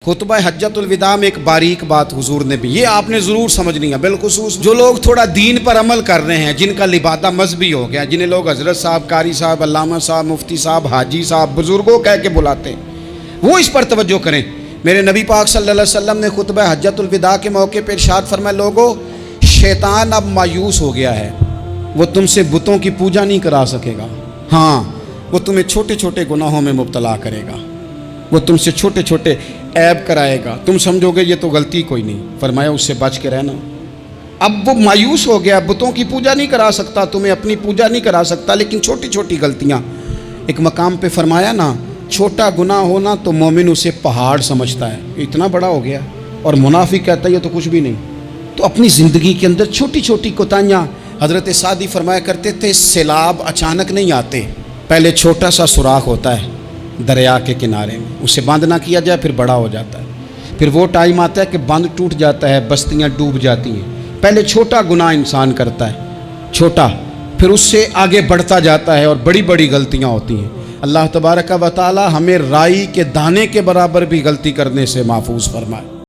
خطبہ حجۃ الوداع میں ایک باریک بات حضور نے بھی، یہ آپ نے ضرور سمجھنی ہے، بالخصوص جو لوگ تھوڑا دین پر عمل کر رہے ہیں، جن کا لبادہ مذہبی ہو گیا، جنہیں لوگ حضرت صاحب، قاری صاحب، علامہ صاحب، مفتی صاحب، حاجی صاحب، بزرگوں کہہ کے بلاتے ہیں، وہ اس پر توجہ کریں۔ میرے نبی پاک صلی اللہ علیہ وسلم نے خطبہ حجۃ الوداع کے موقع پہ ارشاد فرمایا، لوگو شیطان اب مایوس ہو گیا ہے، وہ تم سے بتوں کی پوجا نہیں کرا سکے گا، ہاں وہ تمہیں چھوٹے چھوٹے گناہوں میں مبتلا کرے گا، وہ تم سے چھوٹے چھوٹے عیب کرائے گا، تم سمجھو گے یہ تو غلطی کوئی نہیں، فرمایا اس سے بچ کے رہنا۔ اب وہ مایوس ہو گیا، بتوں کی پوجا نہیں کرا سکتا، تمہیں اپنی پوجا نہیں کرا سکتا، لیکن چھوٹی چھوٹی غلطیاں، ایک مقام پہ فرمایا نا، چھوٹا گناہ ہونا تو مومن اسے پہاڑ سمجھتا ہے، اتنا بڑا ہو گیا، اور منافق کہتا ہے یہ تو کچھ بھی نہیں۔ تو اپنی زندگی کے اندر چھوٹی چھوٹی کوتاہیاں، حضرت سعدی فرمایا کرتے تھے، سیلاب اچانک نہیں آتے، پہلے چھوٹا سا سوراخ ہوتا ہے دریا کے کنارے میں، اسے بند نہ کیا جائے پھر بڑا ہو جاتا ہے، پھر وہ ٹائم آتا ہے کہ بند ٹوٹ جاتا ہے، بستیاں ڈوب جاتی ہیں۔ پہلے چھوٹا گناہ انسان کرتا ہے، چھوٹا، پھر اس سے آگے بڑھتا جاتا ہے اور بڑی بڑی غلطیاں ہوتی ہیں۔ اللہ تبارک و تعالی ہمیں رائی کے دانے کے برابر بھی غلطی کرنے سے محفوظ فرمائے۔